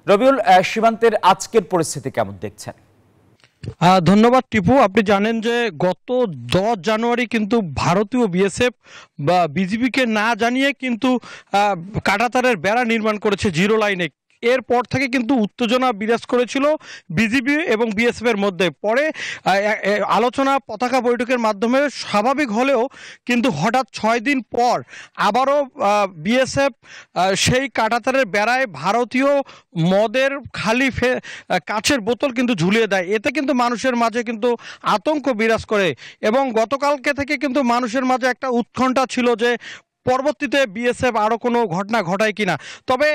রবিউল, সীমান্তের আজকের পরিস্থিতি কেমন দেখছেন? ধন্যবাদ টিপু। আপনি জানেন যে গত 10 জানুয়ারি কিন্তু ভারতীয় বিএসএফ বা বিজিবিকে না জানিয়ে কিন্তু কাঁটাতারের বেড়া নির্মাণ করেছে জিরো লাইনে। এরপর থেকে কিন্তু উত্তেজনা বিরাজ করেছিল বিজিবি এবং বিএসএফ এর মধ্যে। পরে আলোচনা পতাকা বৈঠকের মাধ্যমে স্বাভাবিক হলেও কিন্তু হঠাৎ 6 দিন পর আবারও বিএসএফ সেই কাঁটাতারের বেড়ায় ভারতীয় মদের খালি কাচের বোতল কিন্তু ঝুলিয়ে দেয়। এতে কিন্তু মানুষের মাঝে কিন্তু আতঙ্ক বিরাজ করে এবং গতকালকে থেকে কিন্তু মানুষের মাঝে একটা উৎকণ্ঠা ছিল যে পরবর্তীতে বিএসএফ আরও কোনো ঘটনা ঘটায় কিনা। তবে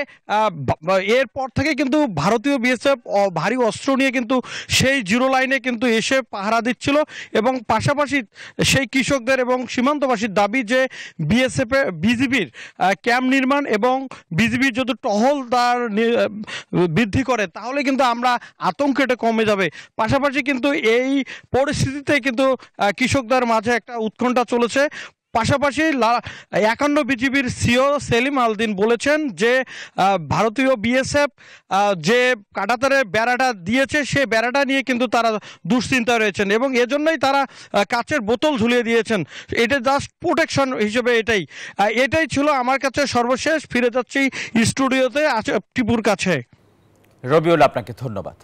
এরপর থেকে কিন্তু ভারতীয় বিএসএফ ভারী অস্ত্র নিয়ে কিন্তু সেই জিরো লাইনে কিন্তু এসে পাহারা দিচ্ছিল এবং পাশাপাশি সেই কৃষকদের এবং সীমান্তবাসীর দাবি যে বিজিবির ক্যাম্প নির্মাণ এবং বিজিবির যদি টহলদার বৃদ্ধি করে তাহলে কিন্তু আমরা আতঙ্ক এটা কমে যাবে। পাশাপাশি কিন্তু এই পরিস্থিতিতে কিন্তু কৃষকদের মাঝে একটা উৎকণ্ঠা চলেছে। পাশাপাশি 51 বিজিবির সিও সেলিম আলদিন বলেছেন যে ভারতীয় বিএসএফ যে কাঁটাতারের বেড়াটা দিয়েছে সে বেড়াটা নিয়ে কিন্তু তারা দুশ্চিন্তায় রয়েছেন এবং এজন্যই তারা কাচের বোতল ঝুলিয়ে দিয়েছেন। এটা জাস্ট প্রোটেকশন হিসেবে এটাই ছিল আমার কাছে সর্বশেষ। ফিরে যাচ্ছি স্টুডিওতে টিপুর কাছে। রবিউল, আপনাকে ধন্যবাদ।